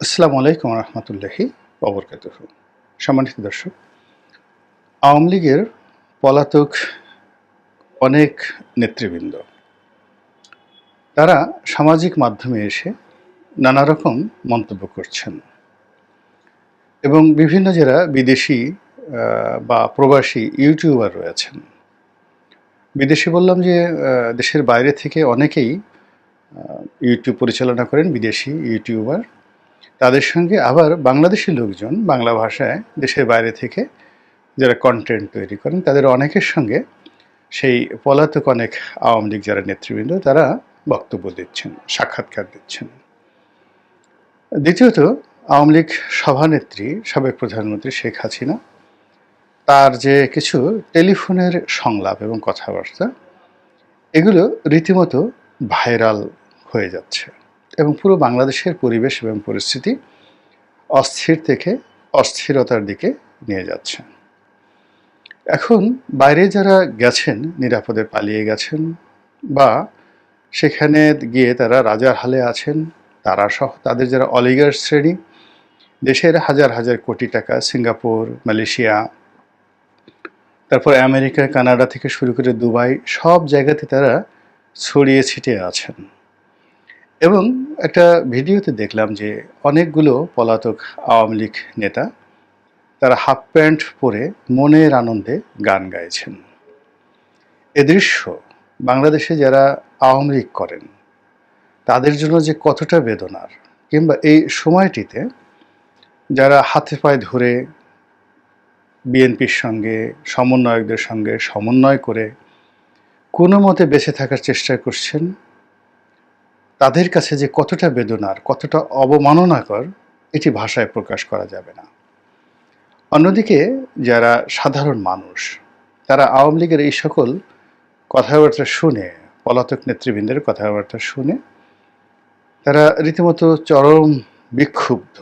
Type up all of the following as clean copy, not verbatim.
আসসালামু আলাইকুম রহমতুল্লাহি ওবরকাতুহু। সম্মানিত দর্শক, আওয়ামী লীগের পলাতক অনেক নেতৃবৃন্দ তারা সামাজিক মাধ্যমে এসে নানা রকম মন্তব্য করছেন এবং বিভিন্ন যারা বিদেশি বা প্রবাসী ইউটিউবার রয়েছেন। বিদেশি বললাম যে দেশের বাইরে থেকে অনেকেই ইউটিউব পরিচালনা করেন, বিদেশি ইউটিউবার। তাদের সঙ্গে আবার বাংলাদেশি লোকজন বাংলা ভাষায় দেশের বাইরে থেকে যারা কন্টেন্ট তৈরি করেন তাদের অনেকের সঙ্গে সেই পলাতক অনেক আওয়ামী লীগ যারা নেতৃবৃন্দ তারা বক্তব্য দিচ্ছেন, সাক্ষাৎকার দিচ্ছেন। দ্বিতীয়ত, আওয়ামী লীগ সভানেত্রী সাবেক প্রধানমন্ত্রী শেখ হাসিনা তার যে কিছু টেলিফোনের সংলাপ এবং কথাবার্তা, এগুলো রীতিমতো ভাইরাল হয়ে যাচ্ছে এবং পুরো বাংলাদেশের পরিবেশ এবং পরিস্থিতি অস্থির থেকে অস্থিরতার দিকে নিয়ে যাচ্ছে। এখন বাইরে যারা গেছেন, নিরাপদে পালিয়ে গেছেন বা সেখানে গিয়ে তারা রাজার হালে আছেন, তারা সহ তাদের যারা অলিগার শ্রেণী, দেশের হাজার হাজার কোটি টাকা সিঙ্গাপুর, মালয়েশিয়া, তারপর আমেরিকা, কানাডা থেকে শুরু করে দুবাই, সব জায়গাতে তারা ছড়িয়ে ছিটিয়ে আছেন। এবং একটা ভিডিওতে দেখলাম যে অনেকগুলো পলাতক আওয়ামী লীগ নেতা তারা হাফ প্যান্ট পরে মনের আনন্দে গান গাইছেন। এ দৃশ্য বাংলাদেশে যারা আওয়ামী লীগ করেন তাদের জন্য যে কতটা বেদনার, কিংবা এই সময়টিতে যারা হাতে পায়ে ধরে বিএনপির সঙ্গে সমন্বয়কদের সঙ্গে সমন্বয় করে কোনো মতে বেঁচে থাকার চেষ্টা করছেন, তাদের কাছে যে কতটা বেদনার, কতটা অবমাননাকর, এটি ভাষায় প্রকাশ করা যাবে না। অন্যদিকে যারা সাধারণ মানুষ তারা আওয়ামী লীগের এই সকল কথাবার্তা শুনে, পলাতক নেতৃবৃন্দের কথাবার্তা শুনে তারা রীতিমতো চরম বিক্ষুব্ধ,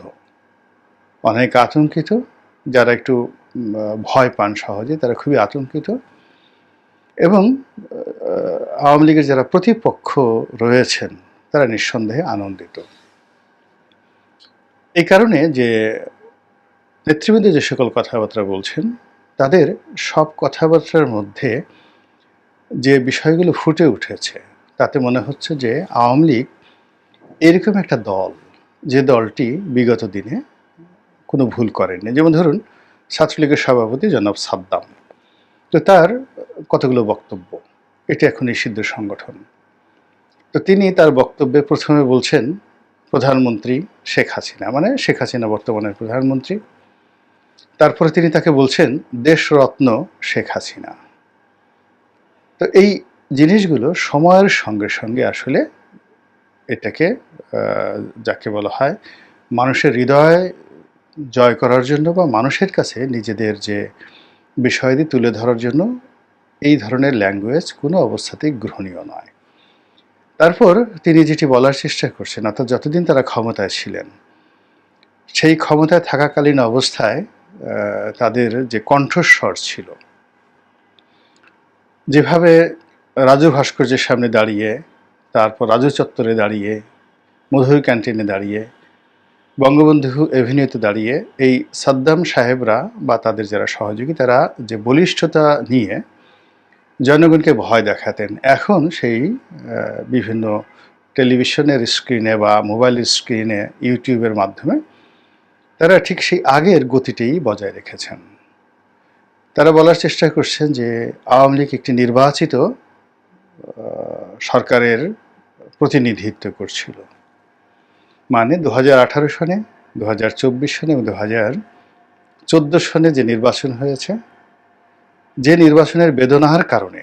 অনেক আতঙ্কিত। যারা একটু ভয় পান সহজে তারা খুবই আতঙ্কিত এবং আওয়ামী লীগের যারা প্রতিপক্ষ রয়েছেন তারা নিঃসন্দেহে আনন্দিত। এই কারণে যে নেতৃবৃন্দ যে সকল কথাবার্তা বলছেন তাদের সব কথাবার্তার মধ্যে যে বিষয়গুলো ফুটে উঠেছে তাতে মনে হচ্ছে যে আওয়ামী লীগ এরকম একটা দল, যে দলটি বিগত দিনে কোনো ভুল করেননি। যেমন ধরুন ছাত্রলীগের সভাপতি জনাব সাদ্দাম, তো তার কতগুলো বক্তব্য, এটি এখন নিষিদ্ধ সংগঠন। তো তিনি তার বক্তব্যে প্রথমে বলছেন প্রধানমন্ত্রী শেখ হাসিনা, মানে শেখ হাসিনা বর্তমানের প্রধানমন্ত্রী। তারপরে তিনি তাকে বলছেন দেশরত্ন শেখ হাসিনা। তো এই জিনিসগুলো সময়ের সঙ্গে সঙ্গে আসলে এটাকে যাকে বলা হয় মানুষের হৃদয় জয় করার জন্য বা মানুষের কাছে নিজেদের যে বিষয়াদি তুলে ধরার জন্য এই ধরনের ল্যাঙ্গুয়েজ কোনো অবস্থাতেই গ্রহণীয় নয়। তারপর তিনি যেটি বলার চেষ্টা করছেন, অর্থাৎ যতদিন তারা ক্ষমতায় ছিলেন সেই ক্ষমতায় থাকাকালীন অবস্থায় তাদের যে কণ্ঠস্বর ছিল, যেভাবে রাজু ভাস্কর্যের সামনে দাঁড়িয়ে, তারপর রাজু চত্বরে দাঁড়িয়ে, মধুর ক্যান্টিনে দাঁড়িয়ে, বঙ্গবন্ধু এভিনিউতে দাঁড়িয়ে এই সাদ্দাম সাহেবরা বা তাদের যারা সহযোগী তারা যে বলিষ্ঠতা নিয়ে জনগণকে ভয় দেখাতেন, এখন সেই বিভিন্ন টেলিভিশনের স্ক্রিনে বা মোবাইলের স্ক্রিনে, ইউটিউবের মাধ্যমে তারা ঠিক সেই আগের গতিতেই বজায় রেখেছেন। তারা বলার চেষ্টা করছেন যে আওয়ামী লীগ একটি নির্বাচিত সরকারের প্রতিনিধিত্ব করছিল, মানে 2018 সনে, 2024 সনে এবং 2014 সনে যে নির্বাচন হয়েছে, যে নির্বাচনের বেদনার কারণে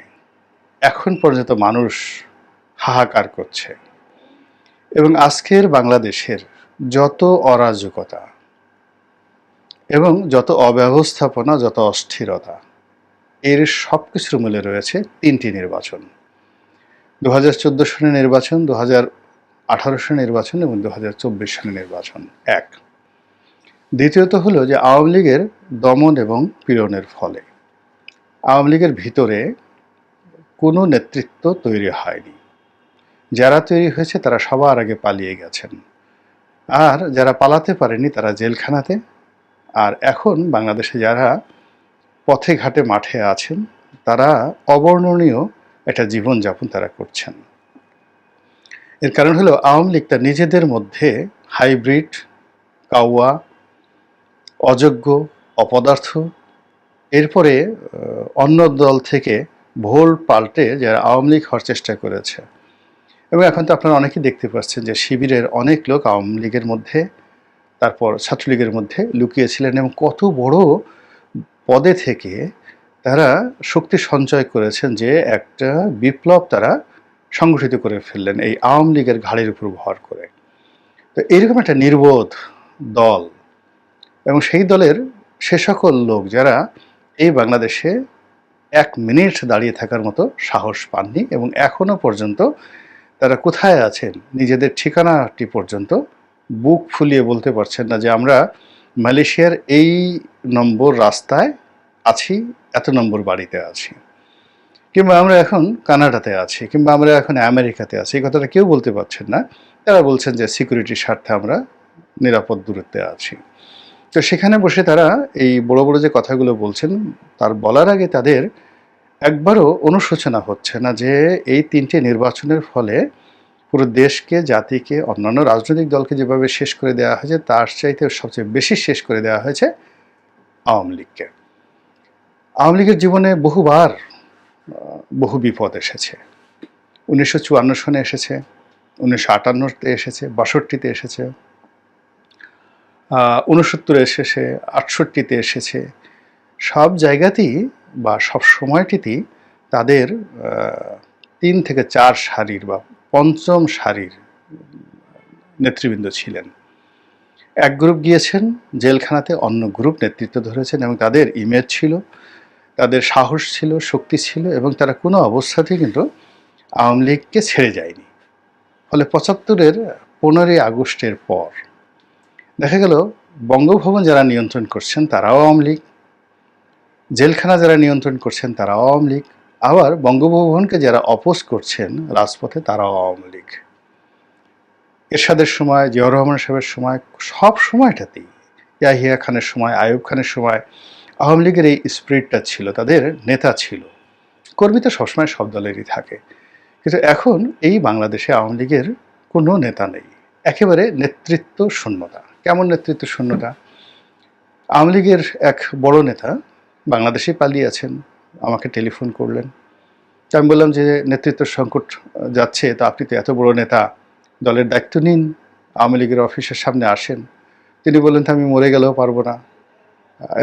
এখন পর্যন্ত মানুষ হাহাকার করছে এবং আজকের বাংলাদেশের যত অরাজকতা এবং যত অব্যবস্থাপনা, যত অস্থিরতা, এর সব কিছুর মূলে রয়েছে তিনটি নির্বাচন: 2014 সনের নির্বাচন, 2018 সনের নির্বাচন এবং 2024 সনের নির্বাচন। এক, দ্বিতীয়ত হলো যে আওয়ামী লীগের দমন এবং পীড়নের ফলে আওয়ামী লীগের ভিতরে কোনো নেতৃত্ব তৈরি হয়নি। যারা তৈরি হয়েছে তারা সবার আগে পালিয়ে গেছেন। আর যারা পালাতে পারেনি তারা জেলখানাতে। আর এখন বাংলাদেশে যারা পথে ঘাটে মাঠে আছেন তারা অবর্ণনীয় একটা জীবনযাপন তারা করছেন। এর কারণ হলো আওয়ামী লীগ তার নিজেদের মধ্যে হাইব্রিড, কাউয়া, অযোগ্য, অপদার্থ, এরপরে অন্য দল থেকে ভোল পাল্টে যারা আওয়ামী লীগ হওয়ার চেষ্টা করেছে। এবং এখন তো আপনারা অনেকেই দেখতে পাচ্ছেন যে শিবিরের অনেক লোক আওয়ামী লীগের মধ্যে, তারপর ছাত্রলীগের মধ্যে লুকিয়েছিলেন এবং কত বড় পদে থেকে তারা শক্তি সঞ্চয় করেছেন যে একটা বিপ্লব তারা সংগঠিত করে ফেললেন এই আওয়ামী লীগের ঘাড়ের উপর ভর করে। তো এরকম একটা নির্বোধ দল এবং সেই দলের সে সকল লোক যারা এই বাংলাদেশে 1 মিনিট দাঁড়িয়ে থাকার মতো সাহস পাননি এবং এখনো পর্যন্ত তারা কোথায় আছেন নিজেদের ঠিকানাটি পর্যন্ত বুক ফুলিয়ে বলতে পারছেন না যে আমরা মালয়েশিয়ার এই নম্বর রাস্তায় আছি, এত নম্বর বাড়িতে আছি, কিংবা আমরা এখন কানাডাতে আছি, কিংবা আমরা এখন আমেরিকাতে আছি। এই কথাটা কেউ বলতে পারছেন না। তারা বলছেন যে সিকিউরিটির স্বার্থে আমরা নিরাপদ দূরত্বে আছি। তো সেখানে বসে তারা এই বড় বড় যে কথাগুলো বলছেন তার বলার আগে তাদের একবারও অনুশোচনা হচ্ছে না যে এই 3টে নির্বাচনের ফলে পুরো দেশকে, জাতিকে, অন্যান্য রাজনৈতিক দলকে যেভাবে শেষ করে দেওয়া হয়েছে তার চাইতে সবচেয়ে বেশি শেষ করে দেওয়া হয়েছে আওয়ামী লীগকে। আওয়ামী লীগের জীবনে বহুবার বহু বিপদ এসেছে। 1954 সনে এসেছে, 1958-তে এসেছে, 62-তে এসেছে, 69-এ এসেছে, 68-তে এসেছে। সব জায়গাতেই বা সব সময়টিতেই তাদের 3 থেকে 4 সারির বা পঞ্চম সারির নেতৃবৃন্দ ছিলেন। এক গ্রুপ গিয়েছেন জেলখানাতে, অন্য গ্রুপ নেতৃত্ব ধরেছেন এবং তাদের ইমেজ ছিল, তাদের সাহস ছিল, শক্তি ছিল এবং তারা কোনো অবস্থাতেই কিন্তু আওয়ামী লীগকে ছেড়ে যায়নি। ফলে 75-এর 15ই আগস্টের পর দেখা গেল বঙ্গভবন যারা নিয়ন্ত্রণ করছেন তারাও আওয়ামী লীগ, জেলখানা যারা নিয়ন্ত্রণ করছেন তারাও আওয়ামী লীগ, আবার বঙ্গভবনকে যারা অপোজ করছেন রাজপথে তারাও আওয়ামী লীগ। এরশাদের সময়, জিয়াউর রহমান সাহেবের সময়, সব সময়টাতেই, ইয়াহিয়া খানের সময়, আইয়ুব খানের সময় আওয়ামী লীগের এই স্পিরিটটা ছিল, তাদের নেতা ছিল। কর্মী তো সবসময় সব দলেরই থাকে, কিন্তু এখন এই বাংলাদেশে আওয়ামী লীগের কোনো নেতা নেই, একেবারে নেতৃত্ব শূন্যতা। কেমন নেতৃত্ব শূন্যতা? আওয়ামী লীগের এক বড় নেতা বাংলাদেশে পালিয়ে আছেন, আমাকে টেলিফোন করলেন। আমি বললাম যে নেতৃত্ব সংকট যাচ্ছে, তো আপনি তো এত বড় নেতা, দলের দায়িত্ব নিন, আওয়ামী লীগের অফিসের সামনে আসেন। তিনি বললেন আমি মরে গেলেও পারবো না,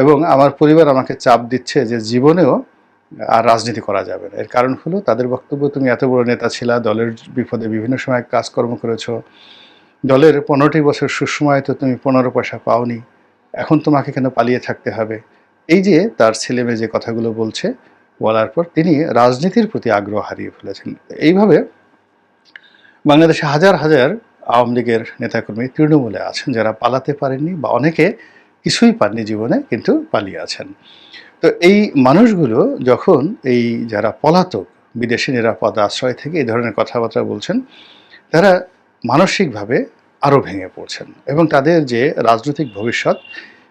এবং আমার পরিবার আমাকে চাপ দিচ্ছে যে জীবনেও আর রাজনীতি করা যাবে না। এর কারণ হলো তাদের বক্তব্য, তুমি এত বড় নেতা ছিলা, দলের বিপদে বিভিন্ন সময় কাজকর্ম করেছো, দলের 15টি বছর সুসময়ে তো তুমি 15 পয়সা পাওনি, এখন তোমাকে কেন পালিয়ে থাকতে হবে? এই যে তার ছেলেমেয়ে যে কথাগুলো বলছে, বলার পর তিনি রাজনীতির প্রতি আগ্রহ হারিয়ে ফেলেছেন। এইভাবে বাংলাদেশে হাজার হাজার আওয়ামী লীগের নেতাকর্মী তৃণমূলে আছেন যারা পালাতে পারেননি, বা অনেকে কিছুই পাননি জীবনে কিন্তু পালিয়ে আছেন। তো এই মানুষগুলো যখন এই যারা পলাতক, বিদেশি নিরাপদ আশ্রয় থেকে এই ধরনের কথাবার্তা বলছেন, তারা মানসিকভাবে আরও ভেঙে পড়ছেন এবং তাদের যে রাজনৈতিক ভবিষ্যৎ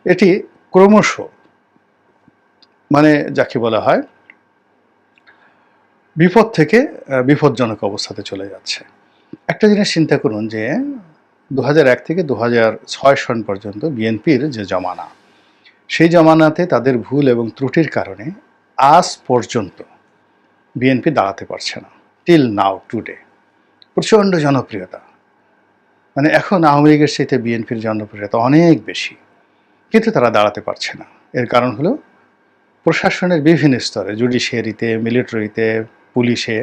এটি ক্রমশ মানে যাকে বলা হয় বিপদ থেকে বিপজ্জনক অবস্থাতে চলে যাচ্ছে। একটা জিনিস চিন্তা করুন যে 2001 থেকে 2006 সন পর্যন্ত বিএনপির যে জমানা, সেই জমানাতে তাদের ভুল এবং ত্রুটির কারণে আজ পর্যন্ত বিএনপি দাঁড়াতে পারছে না। টিল নাও টুডে প্রচণ্ড জনপ্রিয়তা, মানে এখন আওয়ামী লীগের চাইতে বিএনপির জনপ্রিয়তা অনেক বেশি, কিন্তু তারা দাঁড়াতে পারছে না। এর কারণ হলো প্রশাসনের বিভিন্ন স্তরে, জুডিশিয়ারিতে, মিলিটারিতে, পুলিশে,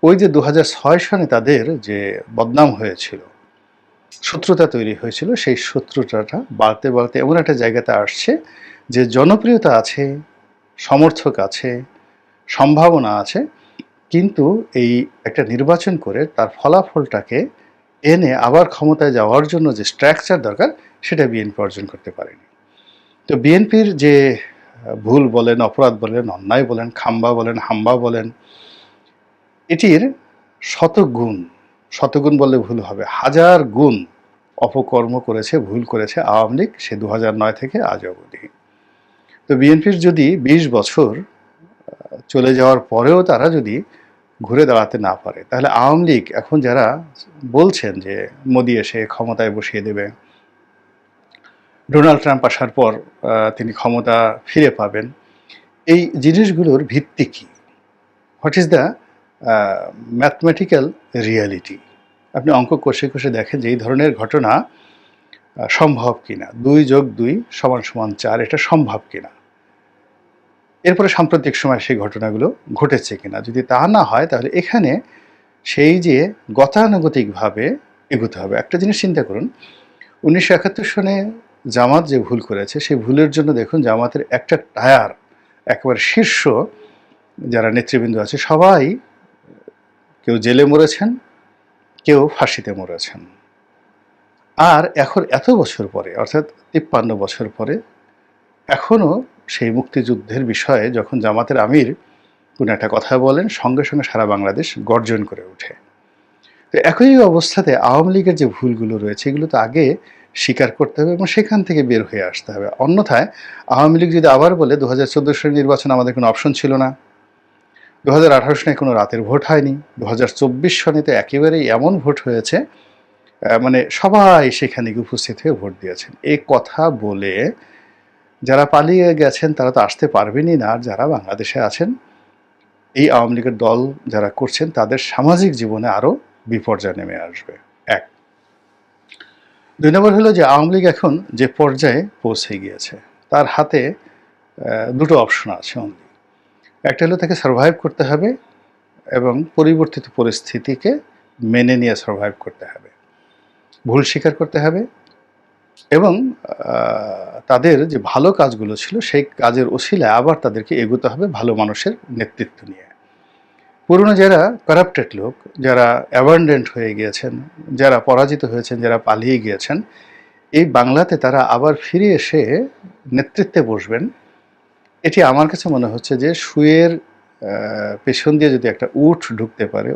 ওই যে 2006 সনে তাদের যে বদনাম হয়েছিল, শত্রুতা তৈরি হয়েছিল, সেই শত্রুতাটা বাড়তে বাড়তে এমন একটা জায়গাতে আসছে যে জনপ্রিয়তা আছে, সমর্থক আছে, সম্ভাবনা আছে, কিন্তু এই একটা নির্বাচন করে তার ফলাফলটাকে এনে আবার ক্ষমতায় যাওয়ার জন্য যে স্ট্রাকচার দরকার সেটা বিএনপি অর্জন করতে পারেনি। তো বিএনপির যে ভুল বলেন, অপরাধ বলেন, অন্যায় বলেন, খাম্বা বলেন, হাম্বা বলেন, এটির শতগুণ বললে ভুল হবে, 1000 গুণ অপকর্ম করেছে, ভুল করেছে আওয়ামী লীগ সে 2009 থেকে আজ অবধি। তো বিএনপির যদি 20 বছর চলে যাওয়ার পরেও তারা যদি ঘুরে দাঁড়াতে না পারে, তাহলে আওয়ামী লীগ এখন যারা বলছেন যে মোদি এসে ক্ষমতায় বসিয়ে দেবে, ডোনাল্ড ট্রাম্প আসার পর তিনি ক্ষমতা ফিরে পাবেন, এই জিনিসগুলোর ভিত্তি কী? What is the mathematical reality? আপনি অঙ্ক কষে কষে দেখেন যে এই ধরনের ঘটনা সম্ভব কিনা, 2+2=4 এটা সম্ভব কিনা, এরপরে সাম্প্রতিক সময় সেই ঘটনাগুলো ঘটেছে কিনা। যদি তা না হয় তাহলে এখানে সেই যে গতানুগতিকভাবে এগোতে হবে। একটা জিনিস চিন্তা করুন, 1971 সনে জামাত যে ভুল করেছে সেই ভুলের জন্য দেখুন জামাতের একটা টায়ার একেবারে শীর্ষ যারা নেতৃবৃন্দ আছে সবাই কেউ জেলে মরেছেন, কেউ ফাঁসিতে মরেছেন। আর এখন এত বছর পরে, অর্থাৎ 53 বছর পরে, এখনও সেই মুক্তিযুদ্ধের বিষয়ে যখন জামাতের আমির কোনো একটা কথা বলেন, সঙ্গে সঙ্গে সারা বাংলাদেশ গর্জন করে ওঠে। তো একই অবস্থাতে আওয়ামী লীগের যে ভুলগুলো রয়েছে এগুলো তো আগে স্বীকার করতে হবে এবং সেখান থেকে বের হয়ে আসতে হবে। অন্যথায় আওয়ামী লীগ যদি আবার বলে 2014 সালের নির্বাচন আমাদের কোনো অপশন ছিল না, 2018 সনে কোনো রাতের ভোট হয়নি, 2024 সনে তো একেবারেই এমন ভোট হয়েছে মানে সবাই সেখানে গিয়ে উপস্থিত হয়ে ভোট দিয়েছেন, এই কথা বলে যারা পালিয়ে গেছেন তারা তো আসতে পারবেনই না। আর যারা বাংলাদেশে আছেন, এই আওয়ামী লীগের দল যারা করছেন তাদের সামাজিক জীবনে আরও বিপর্যয় নেমে আসবে। 1। 2 নম্বর হলো যে আওয়ামী লীগ এখন যে পর্যায়ে পৌঁছে গিয়েছে তার হাতে দুটো অপশন আছে অনলি। একটা হলো তাকে সার্ভাইভ করতে হবে এবং পরিবর্তিত পরিস্থিতিকে মেনে নিয়ে সার্ভাইভ করতে হবে, ভুল স্বীকার করতে হবে এবং তাদের যে ভালো কাজগুলো ছিল সেই কাজের ওসিলায় আবার তাদেরকে এগোতে হবে ভালো মানুষের নেতৃত্ব নিয়ে। পুরনো যারা কারাপ্টেড লোক, যারা অ্যাবান্ডেন্ট হয়ে গিয়েছেন, যারা পরাজিত হয়েছেন, যারা পালিয়ে গিয়েছেন, এই বাংলাতে তারা আবার ফিরে এসে নেতৃত্বে বসবেন, এটি আমার কাছে মনে হচ্ছে যে সুয়ের পেছন দিয়ে যদি একটা উট ঢুকতে পারে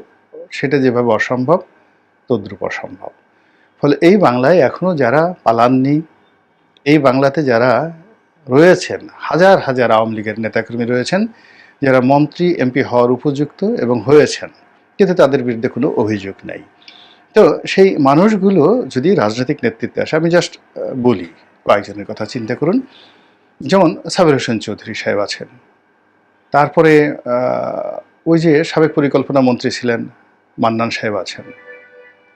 সেটা যেভাবে অসম্ভব তদ্রূপ অসম্ভব। ফলে এই বাংলায় এখনও যারা পালাননি, এই বাংলাতে যারা রয়েছেন, হাজার হাজার আওয়ামী লীগের নেতাকর্মী রয়েছেন যারা মন্ত্রী এমপি হওয়ার উপযুক্ত এবং হয়েছেন, কিন্তু তাদের বিরুদ্ধে কোনো অভিযোগ নাই। তো সেই মানুষগুলো যদি রাজনৈতিক নেতৃত্বে আসে, আমি জাস্ট বলি কয়েকজনের কথা চিন্তা করুন। যেমন সাবের হোসেন চৌধুরী সাহেব আছেন, তারপরে ওই যে সাবেক পরিকল্পনা মন্ত্রী ছিলেন মান্নান সাহেব আছেন,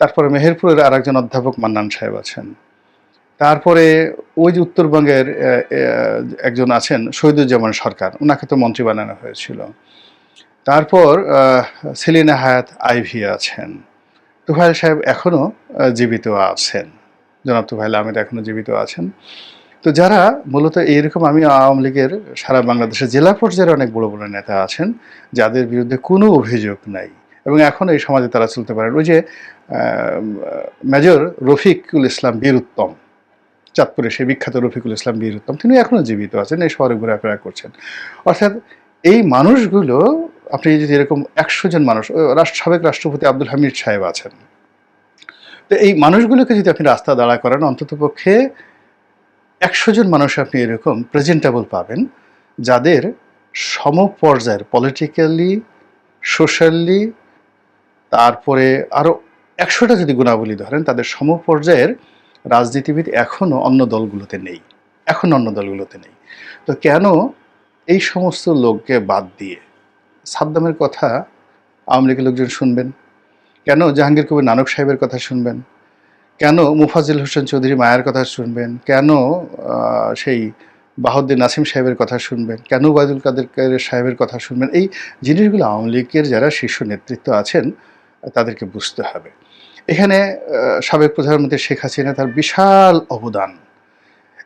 তারপরে মেহেরপুরের আরেকজন অধ্যাপক মান্নান সাহেব আছেন, তারপরে ওই যে উত্তরবঙ্গের একজন আছেন শহীদুজ্জামান সরকার, ওনাকে তো মন্ত্রী বানানো হয়েছিল। তারপর সেলিনা হায়াত আইভি আছেন, তুফাইল সাহেব এখনও জীবিত আছেন, জনাব তুফাইল আহমেদ এখনও জীবিত আছেন। তো যারা মূলত এইরকম, আমি আওয়ামী লীগের সারা বাংলাদেশের জেলা পর্যায়ে অনেক বড় বড় নেতা আছেন যাদের বিরুদ্ধে কোনো অভিযোগ নাই এবং এখন এই সমাজে তারা চলতে পারেন। ওই যে মেজর রফিকুল ইসলাম বীর উত্তম, চাঁদপুরে সেই বিখ্যাত রফিকুল ইসলাম বীর উত্তম, তিনি এখনও জীবিত আছেন, এই শহরে ঘোরাফেরা করছেন। অর্থাৎ এই মানুষগুলো, আপনি যদি এরকম 100 জন মানুষ, সাবেক রাষ্ট্রপতি আব্দুল হামিদ সাহেব আছেন, তো এই মানুষগুলোকে যদি আপনি রাস্তা দাঁড়া করান, অন্ততপক্ষে 100 জন মানুষ আপনি এরকম প্রেজেন্টেবল পাবেন যাদের সমপর্যায়ের পলিটিক্যালি, সোশ্যালি, তারপরে আরও 100টা যদি গুণাবলী ধরেন, তাদের সমপর্যায়ের রাজনীতিবিদ এখনও অন্য দলগুলোতে নেই, নেই। তো কেন এই সমস্ত লোককে বাদ দিয়ে সাদ্দামের কথা আওয়ামী লীগের লোকজন শুনবেন? কেন জাহাঙ্গীর কবির নানক সাহেবের কথা শুনবেন? কেন মুফাজ্জল হোসেন চৌধুরী মায়ের কথা শুনবেন? কেন সেই বাহাউদ্দিন নাসিম সাহেবের কথা শুনবেন? কেন ওবায়দুল কাদের সাহেবের কথা শুনবেন? এই জিনিসগুলো আওয়ামী লীগের যারা শীর্ষ নেতৃত্ব আছেন তাদেরকে বুঝতে হবে। এখানে সাবেক প্রধানমন্ত্রী শেখ হাসিনা, তার বিশাল অবদান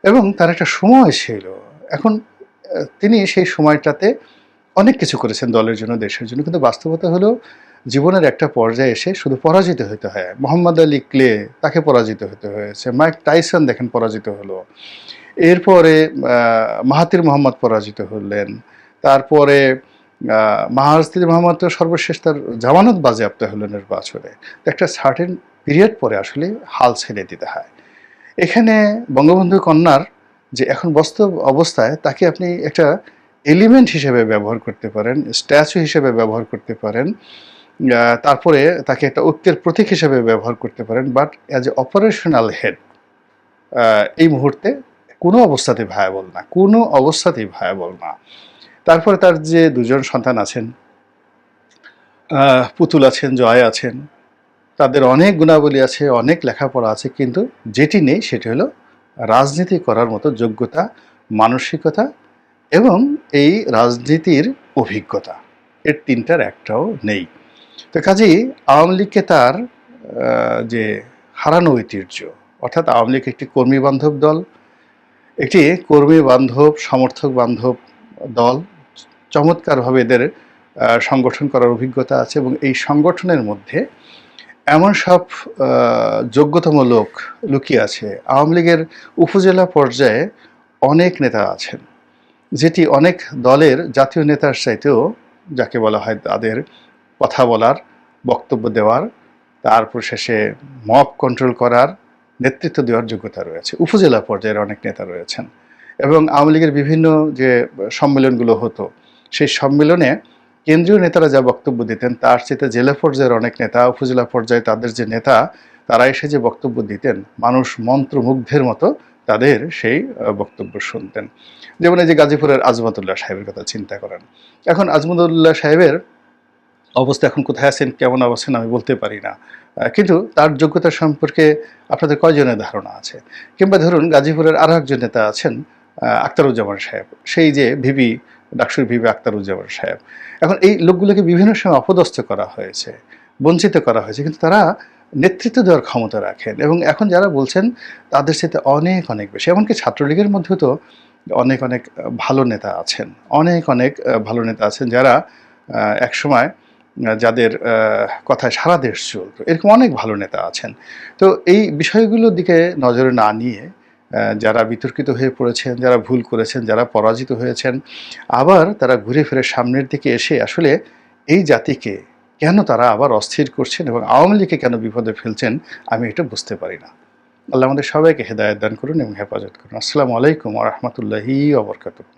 এবং তার একটা সময় ছিল, এখন তিনি সেই সময়টাতে অনেক কিছু করেছেন দলের জন্য, দেশের জন্য, কিন্তু বাস্তবতা হলো জীবনের একটা পর্যায়ে এসে শুধু পরাজিত হতে হয়। মোহাম্মদ আলী ক্লে, তাকে পরাজিত হতে হয়েছে। মাইক টাইসন দেখেন পরাজিত হলো, এরপরে মাহাতির মোহাম্মদ পরাজিত হলেন, তারপরে মাহাতির মোহাম্মদ তো সর্বশেষ তার জামানত বাজেয়াপ্ত হলো নির্বাচনে। তো একটা সার্টেন পিরিয়ড পরে আসলে হাল ছেড়ে দিতে হয়। এখানে বঙ্গবন্ধু কন্যার যে এখন বাস্তব অবস্থায় তাকে আপনি একটা এলিমেন্ট হিসেবে ব্যবহার করতে পারেন, স্ট্যাচু হিসেবে ব্যবহার করতে পারেন, তারপরে তাকে একটা ঐক্যের প্রতীক হিসেবে ব্যবহার করতে পারেন, but as a operational head এই মুহূর্তে কোনো অবস্থাতেই ভায়াবল না, কোনো অবস্থাতেই ভায়াবল না। তারপরে তার যে দুজন সন্তান আছেন, পুতুল আছেন, জয় আছেন, তাদের অনেক গুণাবলী আছে, অনেক লেখাপড়া আছে, কিন্তু যেটি নেই সেটি হলো রাজনীতি করার মতো যোগ্যতা, মানসিকতা এবং এই রাজনীতির অভিজ্ঞতা। এর তিনটার একটাও নেই। তো কাজেই আওয়ামী লীগকে তার যে হারানো ঐতিহ্য, অর্থাৎ আওয়ামী লীগ একটি কর্মী বান্ধব দল, একটি কর্মী বান্ধব, সমর্থক বান্ধব দল, চমৎকারভাবে এদের সংগঠন করার অভিজ্ঞতা আছে এবং এই সংগঠনের মধ্যে এমন সব যোগ্যতম লোক লুকিয়ে আছে। আওয়ামী লীগের উপজেলা পর্যায়ে অনেক নেতা আছেন, যেটি অনেক দলের জাতীয় নেতার চাইতেও, যাকে বলা হয় তাদের কথা বলার, বক্তব্য দেওয়ার, তারপর শেষে মব কন্ট্রোল করার, নেতৃত্ব দেওয়ার যোগ্যতা রয়েছে। উপজেলা পর্যায়ের অনেক নেতা রয়েছেন এবং আওয়ামী লীগের বিভিন্ন যে সম্মেলনগুলো হতো, সেই সম্মেলনে কেন্দ্রীয় নেতারা যা বক্তব্য দিতেন তার চেয়ে জেলা পর্যায়ের অনেক নেতা, উপজেলা পর্যায়ে তাদের যে নেতা, তারা এসে যে বক্তব্য দিতেন, মানুষ মন্ত্রমুগ্ধের মতো তাদের সেই বক্তব্য শুনতেন। যেমন এই যে গাজীপুরের আজমতুল্লাহ সাহেবের কথা চিন্তা করেন। এখন আজমতুল্লাহ সাহেবের অবস্থা এখন কোথায় আছেন, কেমন অবস্থান আমি বলতে পারি না, কিন্তু তার যোগ্যতা সম্পর্কে আপনাদের কয়জনের ধারণা আছে? কিংবা ধরুন গাজীপুরের আরও একজন নেতা আছেন, আখতারুজ্জামান সাহেব, সেই যে ভিবি, ডাকসুর ভিবি আখতারুজ্জামান সাহেব। এখন এই লোকগুলোকে বিভিন্ন সময় অপদস্থ করা হয়েছে, বঞ্চিত করা হয়েছে, কিন্তু তারা নেতৃত্ব দেওয়ার ক্ষমতা রাখেন এবং এখন যারা বলছেন তাদের সাথে অনেক অনেক বেশি। এমনকি ছাত্রলীগের মধ্যেও তো অনেক অনেক ভালো নেতা আছেন, অনেক অনেক ভালো নেতা আছেন যারা একসময় যাদের কথায় সারা দেশ চলত, এরকম অনেক ভালো নেতা আছেন। তো এই বিষয়গুলোর দিকে নজরে না নিয়ে যারা বিতর্কিত হয়ে পড়েছেন, যারা ভুল করেছেন, যারা পরাজিত হয়েছেন, আবার তারা ঘুরে ফিরে সামনের দিকে এসে আসলে এই জাতিকে কেন তারা আবার অস্থির করছেন এবং আওয়ামী লীগকে কেন বিপদে ফেলছেন, আমি এটা বুঝতে পারি না। আল্লাহ আমাদের সবাইকে হেদায়েত দান করুন এবং হেফাজত করুন। আসসালামু আলাইকুম ওয়া রাহমাতুল্লাহি ওয়া বারাকাতুহু।